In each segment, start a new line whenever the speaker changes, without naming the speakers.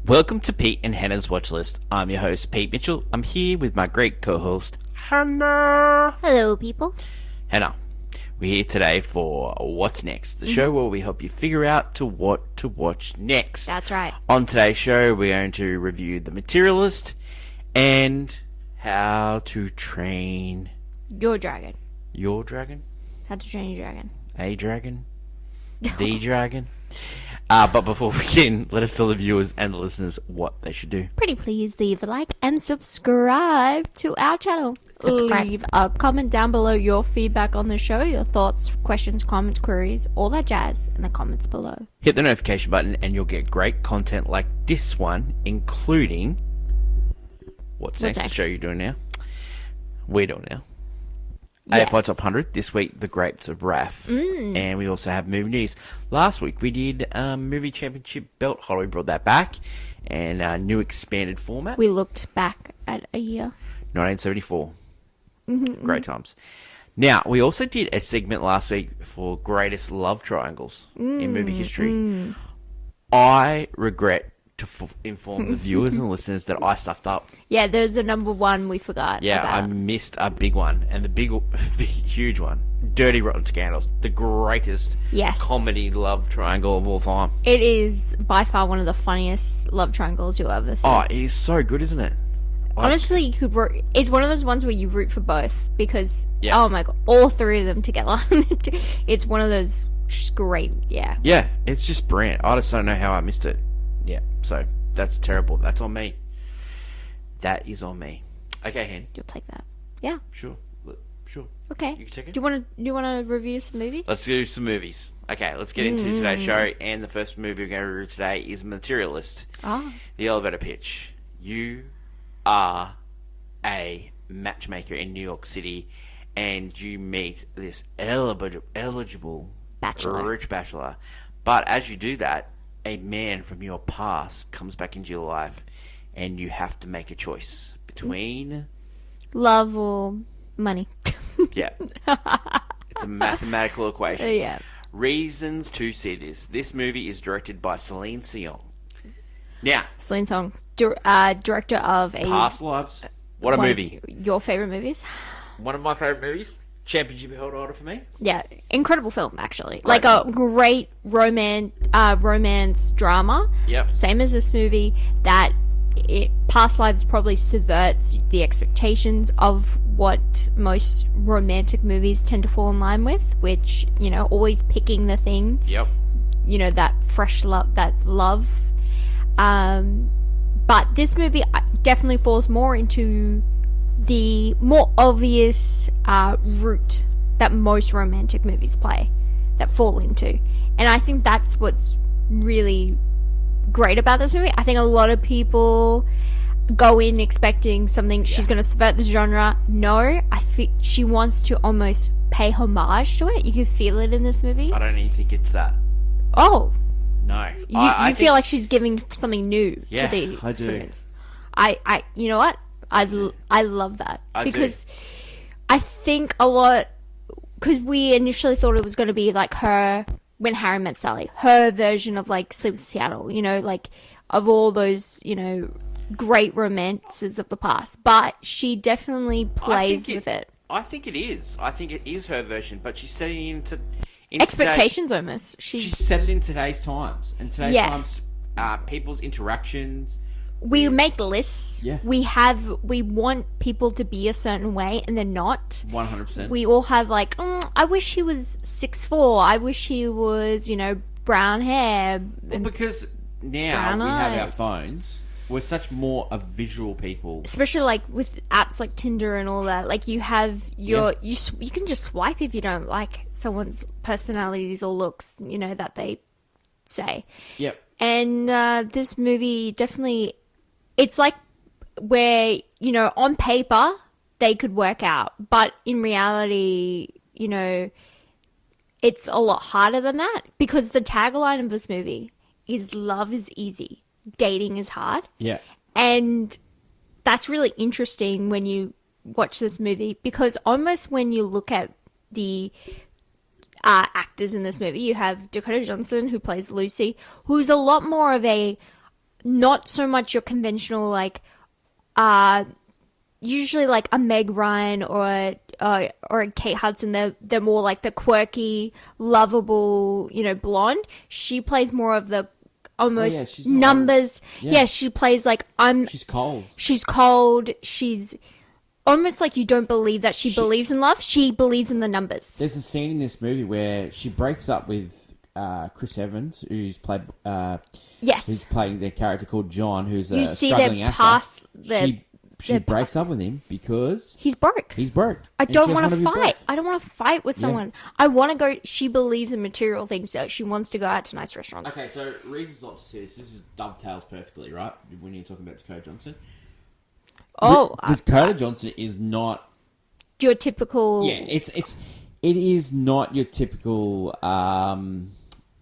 Welcome to Pete and Hannah's Watchlist. I'm your host, Pete Mitchell. I'm here with my great co-host, Hannah.
Hello, people.
Hannah, we're here today for What's Next, the show where we help you figure out what to watch next.
That's right.
On today's show, we're going to review The Materialist and How to Train
Your dragon.
Your Dragon?
How to Train Your Dragon.
A Dragon? The Dragon? But before we begin, let us tell the viewers and the listeners what they should do.
Pretty please leave a like and subscribe to our channel.
Subscribe.
Leave a comment down below your feedback on the show, your thoughts, questions, comments, queries, all that jazz in the comments below.
Hit the notification button and you'll get great content like this one, including What's next? The show you're doing now. We're doing now.
Yes.
AFI Top 100. This week, The Grapes of Wrath. And we also have movie news. Last week, we did Movie Championship Belt Hollow. We brought that back. And new expanded format.
We looked back at a year.
1974. Great times. Now, we also did a segment last week for greatest love triangles in movie history. I regret to inform the viewers and listeners that I stuffed up.
Yeah, there's a number one we forgot
Yeah,
about.
I missed a big one. And the big, huge one. Dirty Rotten Scandals. The greatest comedy love triangle of all time.
It is by far one of the funniest love triangles you'll ever see.
Oh, it is so good, isn't it?
Honestly, you could it's one of those ones where you root for both because,
Yeah.
oh my god, all three of them together. It's one of those just great, yeah.
Yeah, it's just brilliant. I just don't know how I missed it. Yeah, so that's terrible. That's on me. That is on me. Okay, Hen.
You'll take that. Yeah.
Sure. Sure.
Okay.
You can take it.
Do you want to review some movies?
Let's do some movies. Okay, let's get into today's show. And the first movie we're going to review today is Materialist. The elevator pitch. You are a matchmaker in New York City, and you meet this eligible rich bachelor. But as you do that, a man from your past comes back into your life, and you have to make a choice between
love or money.
Yeah. It's a mathematical equation.
Yeah.
Reasons to see this. This movie is directed by Celine Song. Now,
Celine Song, director of a
Past Lives. What a movie.
Your favorite movies?
One of my favorite movies. Championship held order for me.
Yeah, incredible film actually. Like a great romance drama.
Yep.
Same as this movie. That Past Lives probably subverts the expectations of what most romantic movies tend to fall in line with, which, you know, always picking the thing.
Yep.
You know, that fresh love, but this movie definitely falls more into the more obvious route that most romantic movies fall into. And I think that's what's really great about this movie. I think a lot of people go in expecting something, she's going to subvert the genre. No, I think she wants to almost pay homage to it. You can feel it in this movie.
I don't even think it's that.
Oh.
No.
You feel like she's giving something new to the experience.
I
do. You know what? I love that. Because
do.
I think a lot, because we initially thought it was going to be like her, When Harry Met Sally, her version of like Sleep in Seattle, you know, like of all those, you know, great romances of the past. But she definitely plays with it.
I think it is. I think it is her version, but she's setting into
expectations almost.
She's set it in today's times. And today's times, people's interactions.
We make lists.
Yeah.
We want people to be a certain way, and they're not.
100%.
We all have like, I wish he was 6'4". I wish he was, you know, brown hair.
Well, because now we have our phones. We're such more a visual people.
Especially like with apps like Tinder and all that. Like you have you can just swipe if you don't like someone's personalities or looks, you know, that they say.
Yep.
And this movie definitely, it's like where, you know, on paper they could work out, but in reality, you know, it's a lot harder than that, because the tagline of this movie is love is easy, dating is hard.
Yeah.
And that's really interesting when you watch this movie, because almost when you look at the actors in this movie, you have Dakota Johnson, who plays Lucy, who's a lot more of a not so much your conventional, like, usually like a Meg Ryan or a Kate Hudson. They're more like the quirky, lovable, blonde. She plays more of the almost numbers. Yeah, she plays like
She's cold.
She's cold. She's almost like you don't believe that she believes in love. She believes in the numbers.
There's a scene in this movie where she breaks up with Chris Evans, who's played. Who's playing the character called John, who's a struggling actor. She breaks up with him because
he's broke. I don't want to fight. I don't want to fight with someone. Yeah. I want to go. She believes in material things, so she wants to go out to nice restaurants.
Okay, so reasons not to see this. This is dovetails perfectly, right? When you're talking about Dakota Johnson. Dakota Johnson is not
your typical.
Yeah, it is not your typical.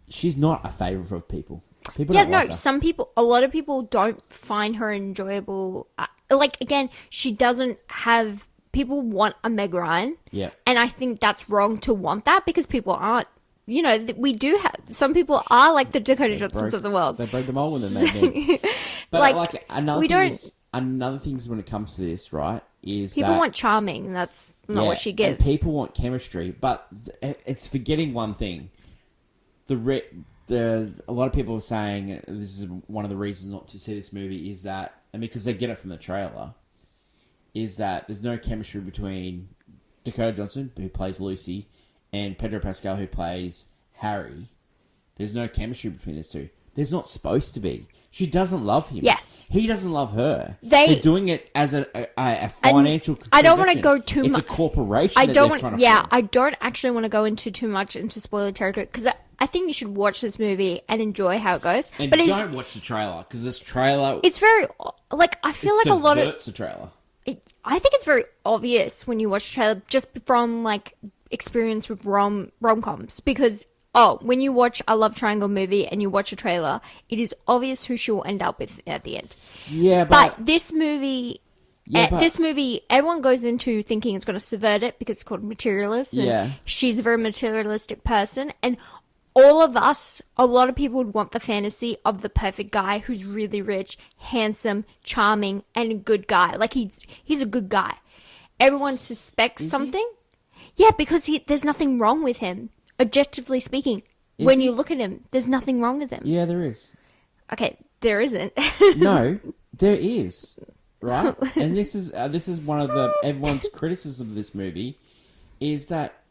She's not a favorite of people. People don't like her.
A lot of people don't find her enjoyable. Like, again, she doesn't have... People want a Meg Ryan.
Yeah.
And I think that's wrong to want that because people aren't... we do have... Some people are like the Dakota Johnsons of the world.
They broke them all when they made them. But, another thing is when it comes to this, right, is
people want charming. That's not what she gives.
And people want chemistry. But it's forgetting one thing. A lot of people are saying this is one of the reasons not to see this movie is that, and because they get it from the trailer, is that there's no chemistry between Dakota Johnson, who plays Lucy, and Pedro Pascal, who plays Harry. There's no chemistry between these two. There's not supposed to be. She doesn't love him.
Yes.
He doesn't love her. They're doing it as a financial
I don't want to go too much.
It's a corporation they're trying to form.
I don't actually want to go into too much into spoiler territory because I think you should watch this movie and enjoy how it goes.
And don't watch the trailer because this trailer...
It's very... Like, I feel like a lot of...
It subverts the trailer.
I think it's very obvious when you watch the trailer just from, like, experience with rom-coms because... when you watch a love triangle movie and you watch a trailer, it is obvious who she will end up with at the end.
Yeah, but
this movie... this movie, everyone goes into thinking it's going to subvert it because it's called Materialists. And she's a very materialistic person. And all of us, a lot of people would want the fantasy of the perfect guy who's really rich, handsome, charming, and a good guy. Like, he's a good guy. Everyone suspects something. Yeah, because there's nothing wrong with him. Objectively speaking, when you look at him, there's nothing wrong with him.
Yeah, there is.
Okay, there isn't.
No, there is. Right? And this is one of everyone's criticism of this movie is that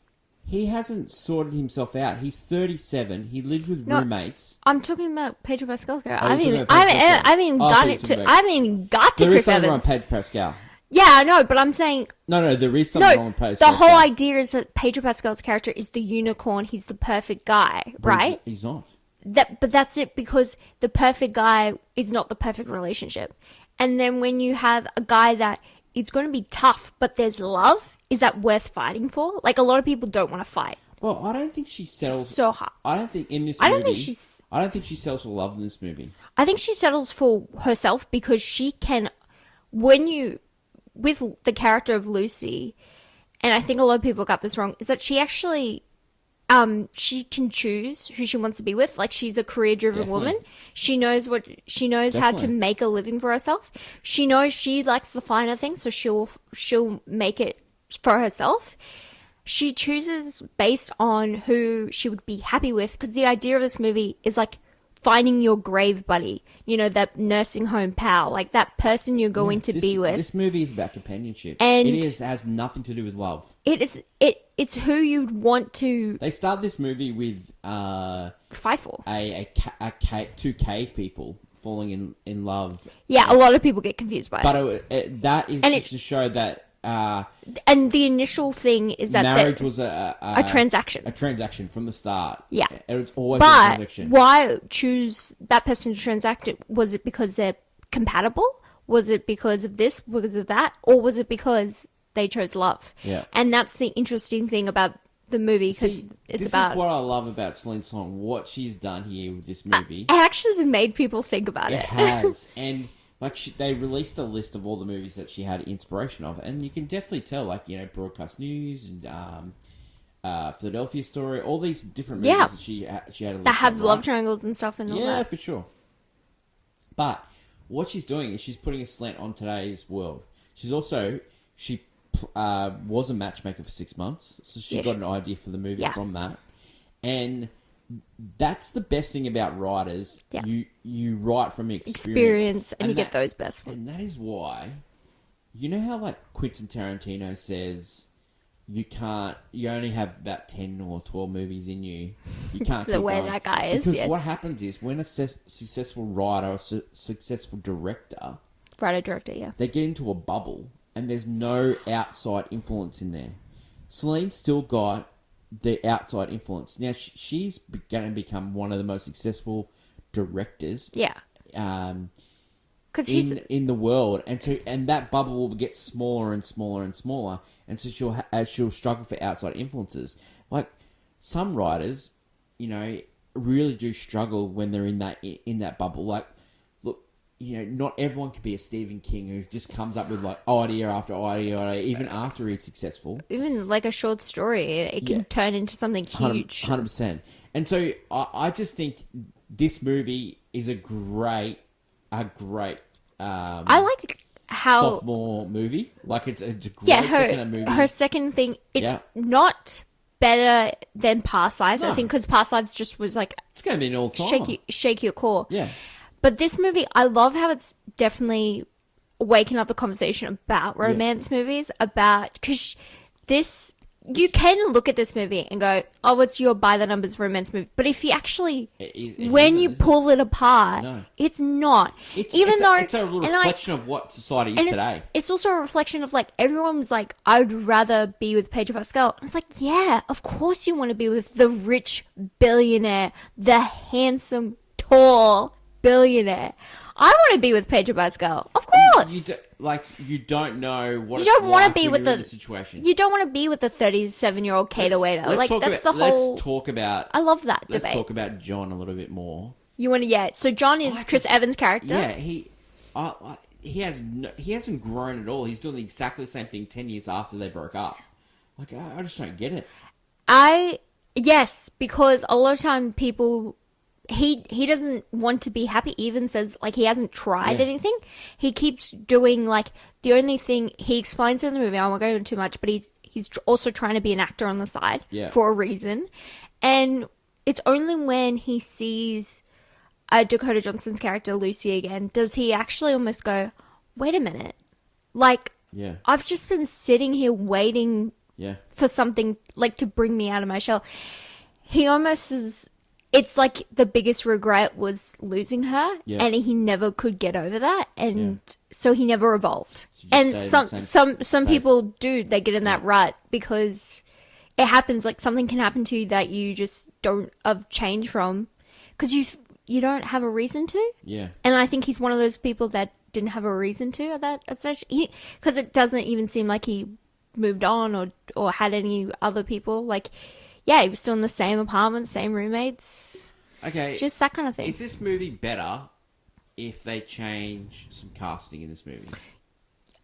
he hasn't sorted himself out. He's 37. He lives with roommates.
I'm talking about Pedro Pascal's character. I haven't even got to
There is
Chris
something
Evans.
wrong with Pedro Pascal.
Yeah, I know, but I'm saying...
No, there is something wrong with Pedro
The
Pascal.
whole idea is that Pedro Pascal's character is the unicorn. He's the perfect guy, right?
He's not.
But that's it, because the perfect guy is not the perfect relationship. And then when you have a guy that it's going to be tough, but there's love, is that worth fighting for? Like, a lot of people don't want to fight.
Well, I don't think she settles...
It's so hard.
I don't think in this movie... I don't think she settles for love in this movie.
I think she settles for herself because she can... With the character of Lucy, and I think a lot of people got this wrong, is that she actually... she can choose who she wants to be with. Like, she's a career-driven woman. She knows how to make a living for herself. She knows she likes the finer things, so she'll make it for herself. She chooses based on who she would be happy with, because the idea of this movie is like finding your grave buddy. You know, that nursing home pal, like that person you're going to be with.
This movie is about companionship.
And
it has nothing to do with love.
It's who you'd want to...
They start this movie with...
fight for.
Two cave people falling in love.
Yeah, a lot of people get confused by it.
But that is just to show that...
and the initial thing is that...
Marriage was a
transaction.
A transaction from the start.
Yeah.
It was always a transaction.
But why choose that person to transact it? Was it because they're compatible? Was it because of this? Because of that? Or was it because... they chose love.
Yeah.
And that's the interesting thing about the movie. This
is what I love about Celine Song, what she's done here with this movie.
It actually has made people think about it.
It has. And like they released a list of all the movies that she had inspiration of. And you can definitely tell, like, you know, Broadcast News and Philadelphia Story, all these different movies that she had a list
that have
of,
love triangles and stuff in all that.
Yeah, for sure. But what she's doing is she's putting a slant on today's world. She's also was a matchmaker for 6 months, so she got an idea for the movie from that. And that's the best thing about writers. Yeah. You write from experience
and you get those best ones.
And that is why, you know how like Quentin Tarantino says, you only have about 10 or 12 movies in you. You can't
the way going. That guy is.
Because what happens is when a successful writer or successful director, they get into a bubble and there's no outside influence in there. Celine's still got the outside influence. Now, she's going to become one of the most successful directors.
Yeah.
Because in the world, and that bubble will get smaller and smaller and smaller, and so she'll struggle for outside influences. Like some writers, really do struggle when they're in that bubble. Like, look, not everyone can be a Stephen King who just comes up with like idea after idea, even after he's successful.
Even like a short story, it can turn into something huge.
100%. And so I just think this movie is a great.
I like how
sophomore movie. Like it's a great second movie.
Her second thing, it's not better than Past Lives. No. I think because Past Lives just was like
it's going to be an all-timer.
Shake your core.
Yeah.
But this movie, I love how it's definitely waking up the conversation about romance movies. Because you can look at this movie and go, oh, it's your by the numbers romance movie. But if you actually, when you pull it apart, it's not.
It's a reflection of what society is today.
It's also a reflection of like, everyone's like, I'd rather be with Pedro Pascal. And it's like, yeah, of course you want to be with the rich billionaire, the handsome, tall billionaire. I want to be with Pedro Pascal. Of course.
You don't know what
you don't want to be
with the situation.
You don't want to be with the 37-year-old Cater Waiter. Like that's the whole.
Let's talk about.
I love that debate.
Let's talk about John a little bit more.
You want to? So John is Chris Evans' character.
Yeah, he hasn't grown at all. He's doing exactly the same thing 10 years after they broke up. Like I just don't get it.
Yes, because a lot of time people. He doesn't want to be happy. He even says like he hasn't tried anything. He keeps doing like the only thing he explains in the movie. I won't go into too much, but he's also trying to be an actor on the side for a reason. And it's only when he sees Dakota Johnson's character Lucy again does he actually almost go, wait a minute, like I've just been sitting here waiting for something like to bring me out of my shell. He almost is. It's like the biggest regret was losing her, and he never could get over that, and so he never evolved. So and some people do, they get in that rut because it happens. Like something can happen to you that you just don't have change from, because you don't have a reason to.
Yeah. And
I think he's one of those people that didn't have a reason to at that stage. Because it doesn't even seem like he moved on or had any other people like. Yeah, he was still in the same apartment, same roommates.
Okay.
Just that kind of thing.
Is this movie better if they change some casting in this movie?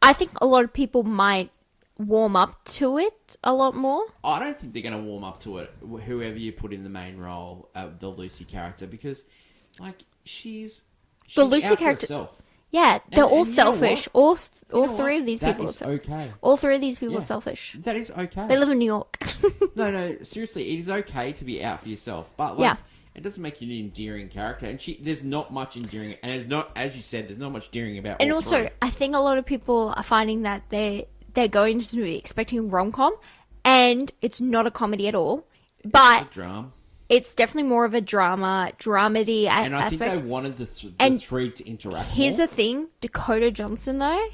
I think a lot of people might warm up to it a lot more.
I don't think they're going to warm up to it, whoever you put in the main role, the Lucy character, because, like, she's
the Lucy
out
character.
For herself.
Yeah, they're all selfish. All three of these people.
That is okay.
All three of these people are selfish.
That is okay.
They live in New York.
No, seriously, it is okay to be out for yourself, but like, it doesn't make you an endearing character. And there's not much endearing, and it's not, as you said, there's not much endearing about.
And
all
also,
three.
I think a lot of people are finding that they're going to this movie expecting rom-com, and it's not a comedy at all. But
it's a drama.
It's definitely more of a dramedy aspect.
And I think they wanted the three to interact
Here's
more.
the thing, Dakota Johnson, though,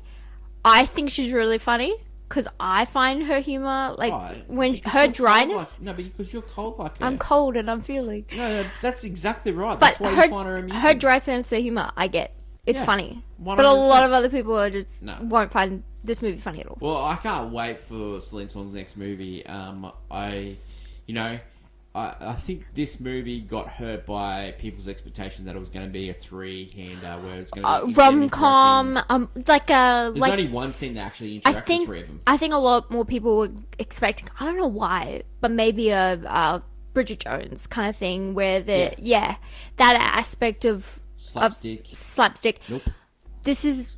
I think she's really funny, because I find her humour, like, when her dryness...
No, because you're cold like her.
I'm cold and I'm feeling...
No, that's exactly right.
But
that's why you find her amusing.
Her dry sense of humour, I get. It's funny.
100%.
But a lot of other people are just won't find this movie funny at all.
Well, I can't wait for Celine Song's next movie. I think this movie got hurt by people's expectations that it was going to be a three-hander, where it's going to be
rom-com,
There's only one scene that actually interacts with three of them.
I think a lot more people were expecting, I don't know why, but maybe a Bridget Jones kind of thing, where that aspect of
Slapstick. Nope.
This is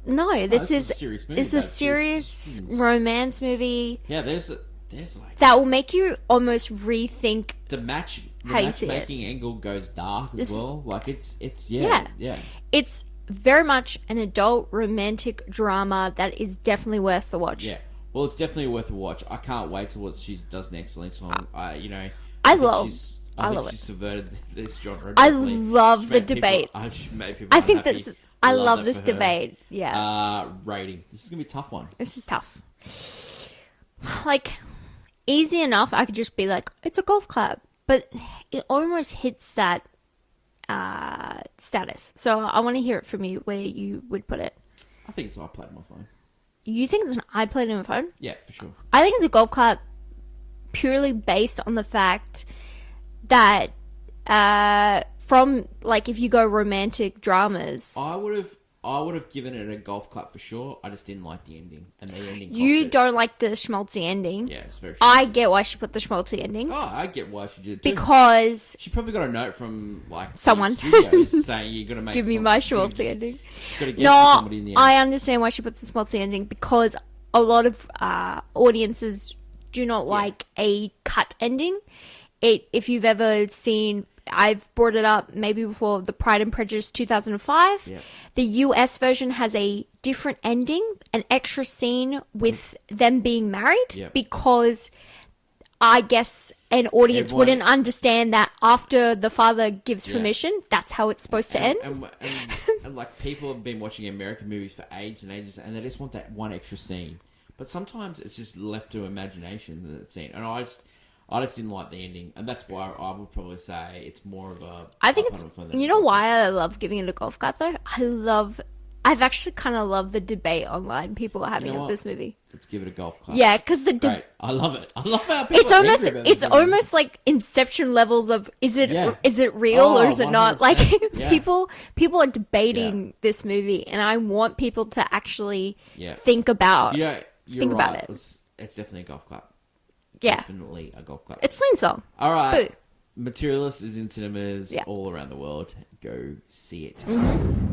this is a serious movie.
It's a serious romance movie.
Yeah, there's like
that will make you almost rethink
the matchmaking angle goes dark as well. Like it's yeah.
It's very much an adult romantic drama that is definitely worth the watch.
Yeah. Well, it's definitely worth a watch. I can't wait to what she does next, Celine Song. I think she's subverted this genre.
I love the debate.
I think
this. I love this debate. Yeah.
Rating. This is gonna be a tough one.
This is tough. Like, easy enough. I could just be like, it's a golf clap, but it almost hits that status. So I want to hear it from you. Where you would put it?
I think it's I played on my phone.
You think it's an iPad on my phone?
Yeah, for sure.
I think it's a golf clap purely based on the fact that from, like, if you go romantic dramas...
I would have given it a golf clap for sure. I just didn't like the ending. And the ending...
You don't like the schmaltzy ending?
Yeah, it's very schmaltzy.
I get why she put the schmaltzy ending.
Oh, I get why she did it too.
Because...
She probably got a note from, like...
someone.
Studios saying you're going to make...
Give me my schmaltzy ending.
She's got to get somebody in the end.
I understand why she puts the schmaltzy ending because a lot of audiences do not like a cut ending. If you've ever seen... I've brought it up maybe before, the Pride and Prejudice 2005.
Yep.
The US version has a different ending, an extra scene with them being married, because I guess an audience wouldn't understand that after the father gives permission, that's how it's supposed to end.
And like, people have been watching American movies for ages and ages, and they just want that one extra scene. But sometimes it's just left to imagination, that scene. And I just didn't like the ending, and that's why I would probably say it's more of a...
I think it's... You know why I love giving it a golf clap, though? I've actually kind of loved the debate online people are having of this movie.
Let's give it a golf clap.
Yeah, because
Great. I love it. I love how people are angry about
it's almost like Inception levels of is it real or is it not? Like, people are debating this movie, and I want people to actually think about about it.
It's definitely a golf clap.
Yeah.
Definitely a golf club.
It's Celine Song.
All right.
Boo.
Materialists is in cinemas all around the world. Go see it.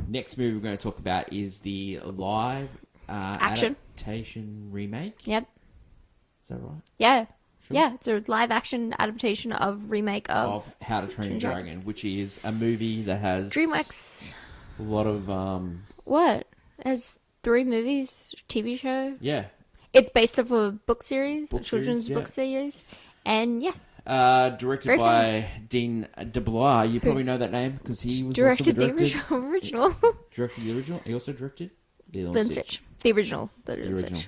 Next movie we're going to talk about is the live adaptation remake.
Yep.
Is that right?
Yeah.
Sure.
Yeah, it's a live action adaptation of remake of
How to Train Your Dragon, which is a movie that has
DreamWorks.
A lot of
What? It has 3 movies, TV show.
Yeah.
It's based off a book series, a children's book series. And yes.
Directed by Dean DeBlois. You probably know that name because he was
directed
also
the original.
Directed the original. He also directed
Lilo and Stitch. The original.
The original.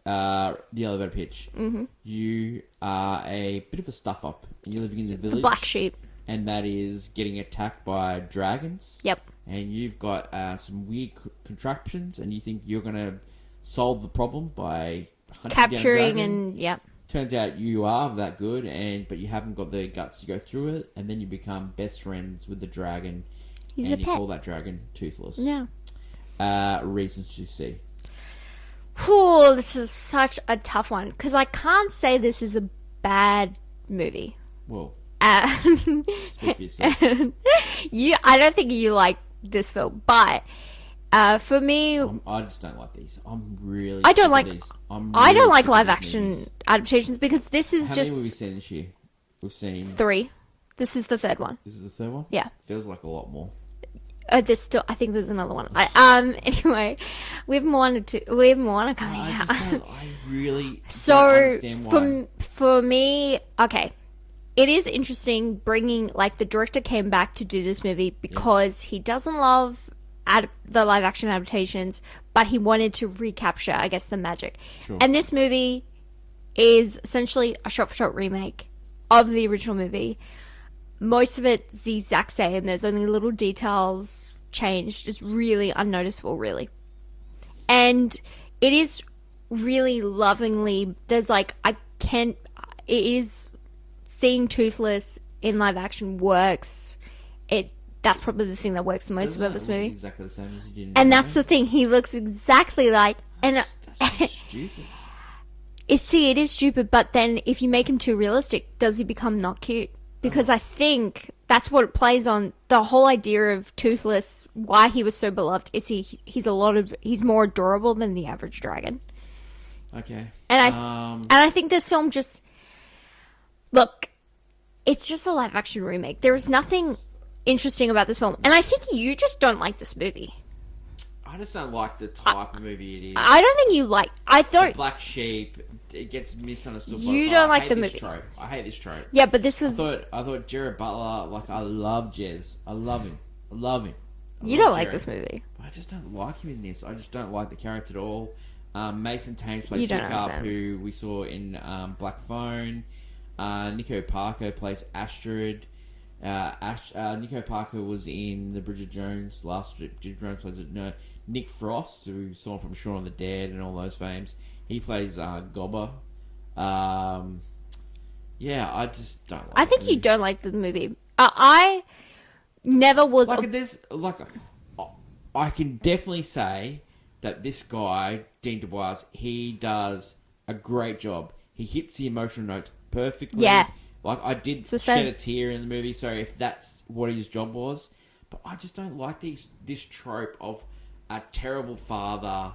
The elevator pitch. Mm-hmm. You are a bit of a stuff up. You're living in the village.
The black sheep.
And that is getting attacked by dragons.
Yep.
And you've got some weird contraptions, and you think you're going to solve the problem by
capturing and
Turns out you are that good, but you haven't got the guts to go through it, and then you become best friends with the dragon.
He's
and
a
you
pet.
Call that dragon Toothless.
Yeah.
Reasons to see.
Cool. This is such a tough one because I can't say this is a bad movie.
Well, speak for yourself.
I don't think you like this film, but. For me,
I just don't like these.
I don't like live action adaptations because this is
How
just.
How many have we seen this year? We've seen
3. This is the 3rd one.
This is the 3rd one.
Yeah,
feels like a lot more.
There's still. I think there's another one. Anyway, we have Moana coming out.
I really
so
don't understand why.
For me, okay. It is interesting bringing like the director came back to do this movie because he doesn't love the live action adaptations, but he wanted to recapture, I guess, the magic.
Sure.
And this movie is essentially a shot-for-shot remake of the original movie. Most of it's the exact same. There's only little details changed. It's really unnoticeable, really. And it is really lovingly... There's like... It is... Seeing Toothless in live action works. That's probably the thing that works the most about this movie.
Exactly the same as you did.
And that's the thing. He looks exactly like...
That's so stupid.
See, it is stupid, but then if you make him too realistic, does he become not cute? Because I think that's what it plays on. The whole idea of Toothless, why he was so beloved, is he's more adorable than the average dragon.
Okay.
And I think this film just, look, it's just a live action remake. There is nothing interesting about this film, and I think you just don't like this movie.
I just don't like the type of movie it is.
I don't think you like. I thought
the black sheep. It gets misunderstood.
You don't like the movie.
Trope. I hate this trope.
Yeah, but this was.
I thought Jared Butler. Like, I love Jez. I love him.
You don't like this movie.
I just don't like him in this. I just don't like the character at all. Mason Thames plays
You don't
Hiccup,
understand.
who we saw in Black Phone. Nico Parker plays Astrid. Nico Parker was in the Bridget Jones last. Bridget Jones plays Nick Frost, who we saw from Shaun of the Dead and all those fames. He plays Gobber. Yeah, I just don't like
I think you don't like the movie. I never was.
Like, there's like, I can definitely say that this guy, Dean DeBlois, he does a great job. He hits the emotional notes perfectly.
Yeah.
Like, I did shed a tear in the movie, so if that's what his job was. But I just don't like this trope of a terrible father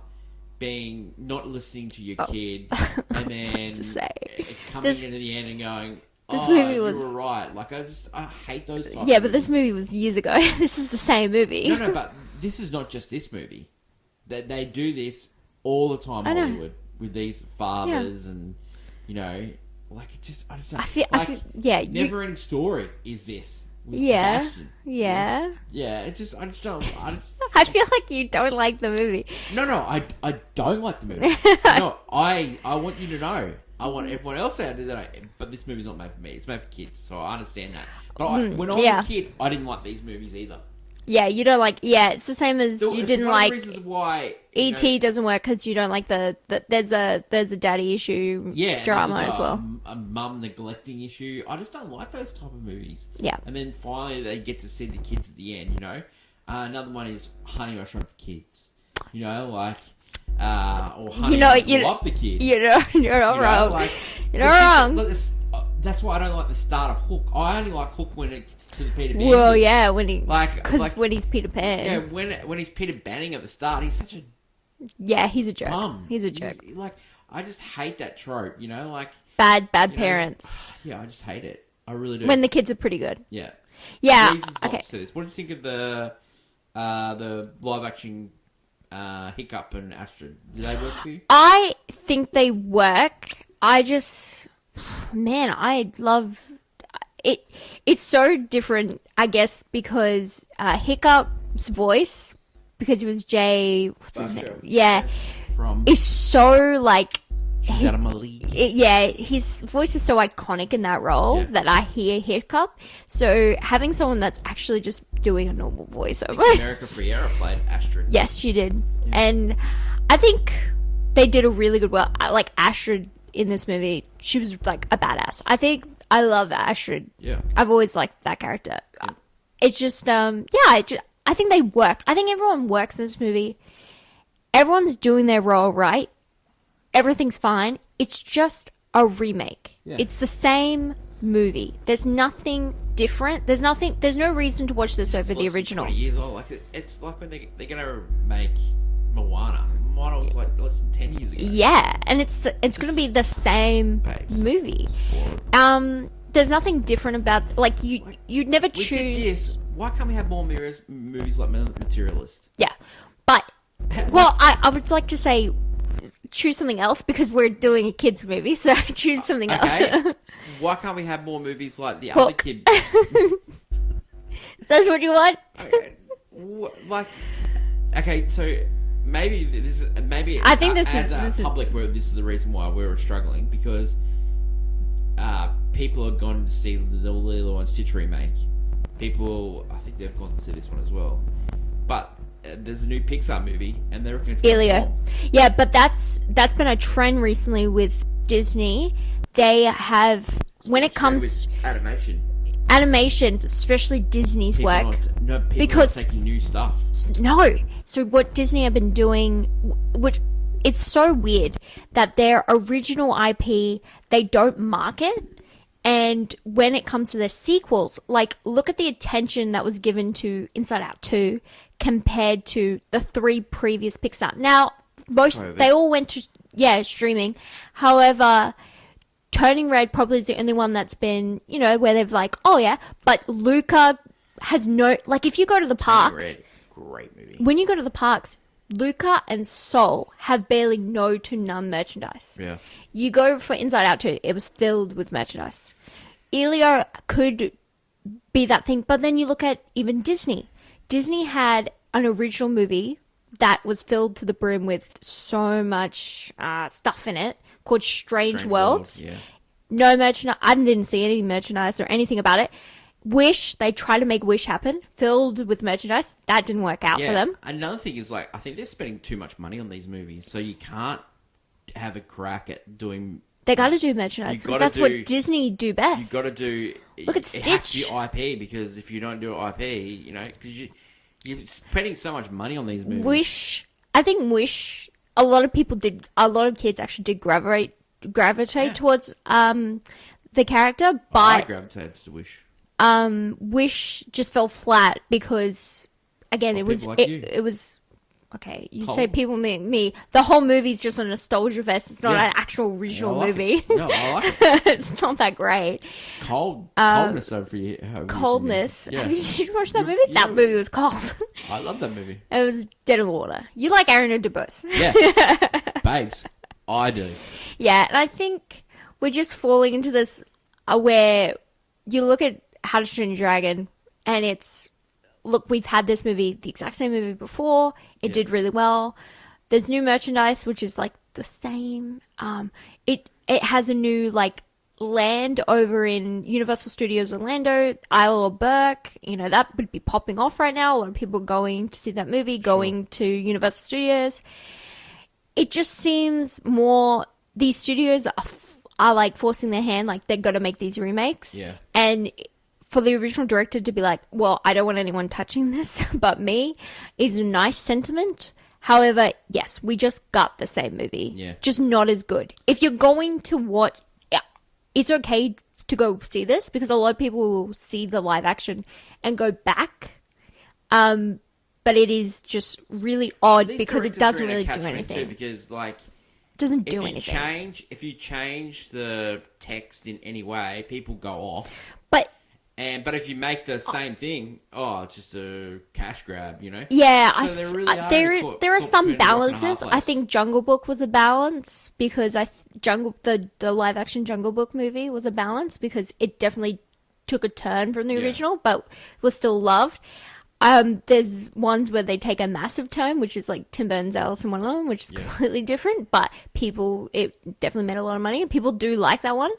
being not listening to your kid, and then coming into the end and going,
this movie
you
was...
were right. Like, I hate those types of
but
movies.
this movie was years ago. This is the same movie.
No, but this is not just this movie. They do this all the time in Hollywood with these fathers and, you know, like, it just, I just don't... I feel, Never-ending Story is this. With Sebastian.
Yeah.
Yeah, it's just, I just don't...
I feel like you don't like the movie.
No, I don't like the movie. No, I want you to know. I want everyone else out there that but this movie's not made for me. It's made for kids, so I understand that. But when I was a kid, I didn't like these movies either.
Yeah, you don't like... Yeah, it's the same as you didn't like...
One of the reasons why...
E.T. doesn't work because you don't like the there's a daddy issue drama as well.
A mum neglecting issue. I just don't like those type of movies.
Yeah.
And then finally they get to see the kids at the end, you know. Another one is Honey, I Shrunk the Kids. You know, like... or Honey, I Love the Kid.
You're not wrong.
Like,
you're not wrong.
That's why I don't like the start of Hook. I only like Hook when it gets to the Peter Pan.
Well, yeah, when he...
Because
when he's Peter Pan.
Yeah, when he's Peter Banning at the start, he's such a...
Yeah, he's a jerk.
Bum.
He's a jerk.
Like, I just hate that trope, you know? Like...
Bad parents.
Yeah, I just hate it. I really do.
When the kids are pretty good.
Yeah.
Yeah,
okay. What do you think of the live-action Hiccup and Astrid? Do they work for you?
I think they work. I just... Man, I love... it. It's so different, I guess, because Hiccup's voice, because it was Jay... What's his name? Yeah. Is so, like... his voice is so iconic in that role that I hear Hiccup. So having someone that's actually just doing a normal voiceover...
America Ferrera played Astrid.
Yes, she did. Yeah. And I think they did a really good work. Like, Astrid in this movie, she was, like, a badass. I love Astrid.
Yeah.
I've always liked that character. Yeah. It's just, I think they work. I think everyone works in this movie. Everyone's doing their role right. Everything's fine. It's just a remake. Yeah. It's the same movie. There's nothing different. There's no reason to watch this over the original.
20 years old. Like, it's like when they're gonna make Moana. Moana was like less than 10 years ago.
Yeah, and it's gonna be the same movie. There's nothing different about, like, you'd never choose.
Why can't we have more movies like Materialists?
Yeah, but well, I would like to say choose something else because we're doing a kids movie, so choose something else.
Why can't we have more movies like the other kid?
That's what you want?
Okay, so maybe
I think this
is public where this is the reason why we're struggling, because people have gone to see the Lilo and Stitch remake. I think they've gone to see this one as well, but there's a new Pixar movie, and they reckon it's
Elio. Yeah, but that's been a trend recently with Disney. They have, when it comes
to
animation, especially Disney's work,
because are taking new stuff.
No, so what Disney have been doing, which it's so weird that their original IP they don't market. And when it comes to the sequels, like, look at the attention that was given to Inside Out 2 compared to the 3 previous Pixar. Now, they all went to, streaming. However, Turning Red probably is the only one that's been, where they've like, oh yeah, but Luca has no, like, if you go to the parks.
Turning Red, great movie.
When you go to the parks, Luca and Soul have barely no to none merchandise.
Yeah.
You go for Inside Out 2, it was filled with merchandise. Elio could be that thing, but then you look at even Disney. Disney had an original movie that was filled to the brim with so much stuff in it called Strange Worlds.
Yeah.
No merchandise. I didn't see any merchandise or anything about it. Wish, they tried to make Wish happen, filled with merchandise. That didn't work out for them.
Another thing is, like, I think they're spending too much money on these movies, so you can't have a crack at doing...
They got to do merchandise, because that's what Disney do best.
You've got to do...
Look at Stitch.
It has to be IP, because if you don't do IP, because you're spending so much money on these movies.
Wish, a lot of kids actually did gravitate towards the character, but...
I gravitated to Wish.
Wish just fell flat because, again, it was okay. You say people me. The whole movie's just a nostalgia fest. It's not an actual original movie.
No, I like it.
It's not that great.
Coldness over you.
Coldness.
Yeah.
Did you watch that movie? That movie was cold.
I love that movie.
It was Dead in the Water. You like Aaron and DeBose.
Yeah. Babes. I do.
Yeah, and I think we're just falling into this where you look at How to Train Your Dragon, and it's, look, we've had this movie, the exact same movie before. It did really well. There's new merchandise, which is like the same. It has a new like land over in Universal Studios Orlando, Isle of Berk. That would be popping off right now. A lot of people going to see that movie, going to Universal Studios. It just seems more, these studios are like forcing their hand, like they're going to make these remakes.
Yeah.
And for the original director to be like, well, I don't want anyone touching this but me, is a nice sentiment. However, yes, we just got the same movie.
Yeah. Just
not as good. If you're going to watch, it's okay to go see this, because a lot of people will see the live action and go back. But it is just really odd because it doesn't really do anything.
Because, like,
doesn't do anything.
If you change the text in any way, people go off.
But
if you make the same thing, it's just a cash grab,
Yeah,
so
there are some balances. I think Jungle Book was a balance, because the live action Jungle Book movie was a balance, because it definitely took a turn from the original, but was still loved. There's ones where they take a massive turn, which is like Tim Burton's Alice in Wonderland, which is completely different, but it definitely made a lot of money, and people do like that one.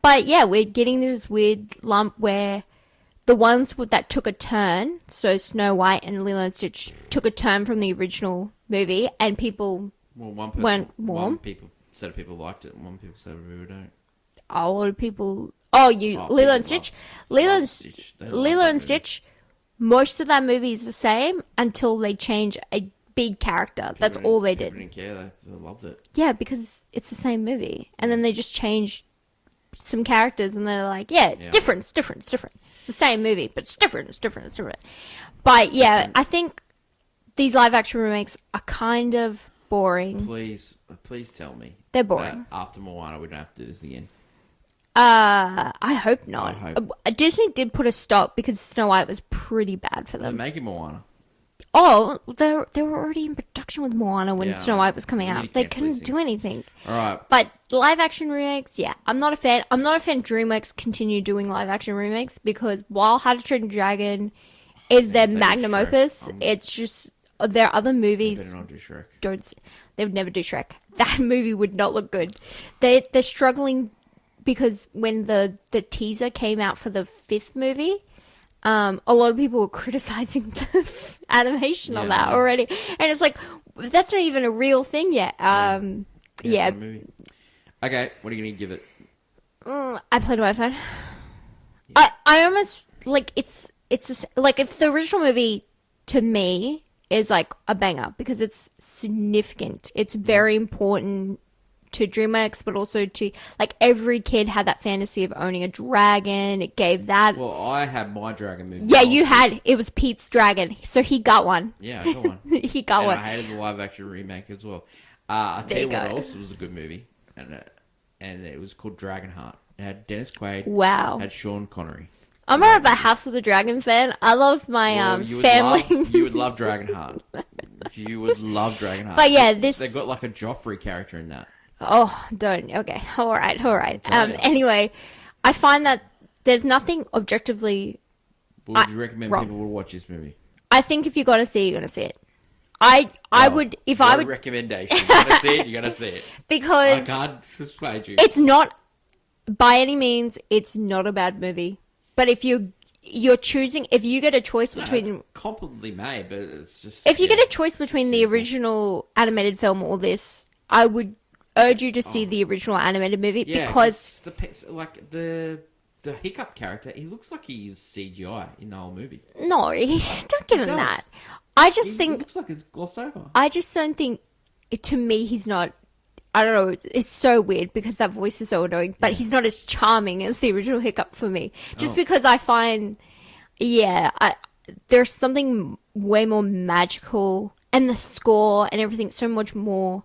But yeah, we're getting this weird lump where the ones that took a turn, so Snow White and Lilo and Stitch took a turn from the original movie, and people weren't warm.
Said people liked it, and one people said people don't.
A lot of people... Lilo and Stitch? Lilo and Stitch... Most of that movie is the same until they change a big character. That's all they did.
People didn't care. They loved it.
Yeah, because it's the same movie. And then they just changed some characters, and they're like, it's different, it's different, it's different. It's the same movie, but it's different, it's different, it's different. But yeah, I think these live action remakes are kind of boring.
Please tell me.
They're boring.
After Moana, we don't have to do this again.
I hope not. Disney did put a stop because Snow White was pretty bad for them.
They're making Moana.
Oh, they were already in production with Moana when Snow White was coming out. They couldn't do anything.
All right.
But live action remakes, I'm not a fan. I'm not a fan DreamWorks continue doing live action remakes, because while How to Train Your Dragon is their magnum opus, it's just their other movies.
They better not do Shrek.
They would never do Shrek. That movie would not look good. They're struggling. Because when the teaser came out for the 5th movie, a lot of people were criticizing the animation on that already. And it's like, that's not even a real thing yet.
Movie. Okay, what are you going to give it?
I played on my phone. Yeah. I almost, like, it's like, if the original movie, to me, is like a banger, because it's significant. It's very important to DreamWorks, but also to, like, every kid had that fantasy of owning a dragon. It gave that.
Well, I had my dragon movie.
Yeah, you had. It was Pete's dragon. So he got one.
Yeah, I got one.
He got one.
I hated the live action remake as well. I'll tell you what else was a good movie. And it was called Dragonheart. It had Dennis Quaid.
Wow.
It had Sean Connery.
I'm more of a House of the Dragon fan. I love my family.
You would love Dragonheart. You would love Dragonheart.
But yeah,
they've got like a Joffrey character in that.
Oh, don't. Okay. All right. Anyway, I find that there's nothing objectively.
Would you recommend people would watch this movie?
I think if you're going to see it, you're going to see it. I would, if I would.
Recommendation. You're going to see it, you're going to see it.
Because.
I can't persuade you.
It's not, by any means, it's not a bad movie. But if you're choosing, if you get a choice between.
It's competently made, but it's just.
If you get a choice between the original animated film or this, I would urge you to see the original animated movie because.
The Hiccup character, he looks like he's CGI in the whole movie.
No, don't give him that. I just think...
It looks like it's glossed over.
I just don't think... To me, he's not... I don't know. It's so weird because that voice is so annoying. But he's not as charming as the original Hiccup for me. Just because I find... there's something way more magical. And the score and everything so much more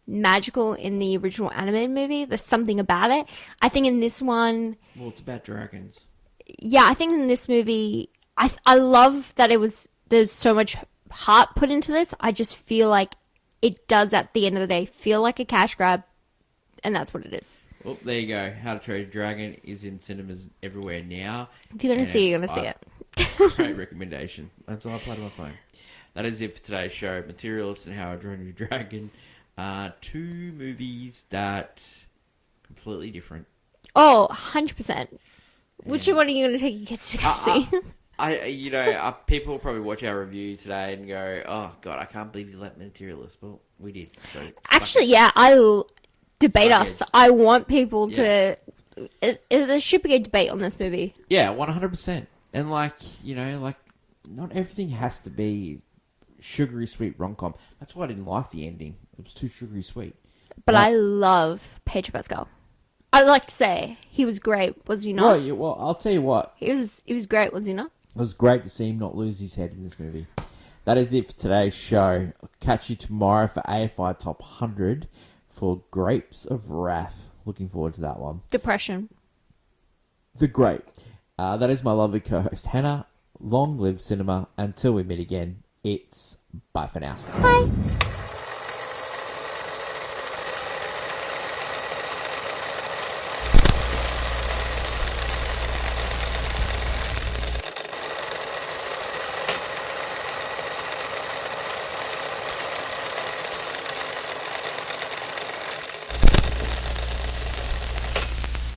magical in the original animated movie. There's something about it. I think in this one...
Well, it's about dragons.
Yeah, I think in this movie... I love that there's so much heart put into this. I just feel like it does, at the end of the day, feel like a cash grab, and that's what it is.
Well, there you go. How to Train Your Dragon is in cinemas everywhere now.
If you're going to see it, you're going to see it.
Great recommendation. That's all I played on my phone. That is it for today's show. Materialists and How I Train Your Dragon. Two movies that completely different.
Oh, 100%. Which one are you going to take your kids to go see?
People will probably watch our review today and go, "Oh God, I can't believe you let Materialists." Well, we did. So
actually, I'll debate us. I want people to. There should be a debate on this movie.
Yeah, 100%. And not everything has to be sugary sweet rom-com. That's why I didn't like the ending. It was too sugary sweet.
But I love Pedro Pascal. I'd like to say he was great, was he not?
Well, I'll tell you what.
He was great, was he not?
It was great to see him not lose his head in this movie. That is it for today's show. I'll catch you tomorrow for AFI Top 100 for Grapes of Wrath. Looking forward to that one.
Depression.
The Great. That is my lovely co-host, Hannah. Long live cinema. Until we meet again, it's bye for now.
Bye.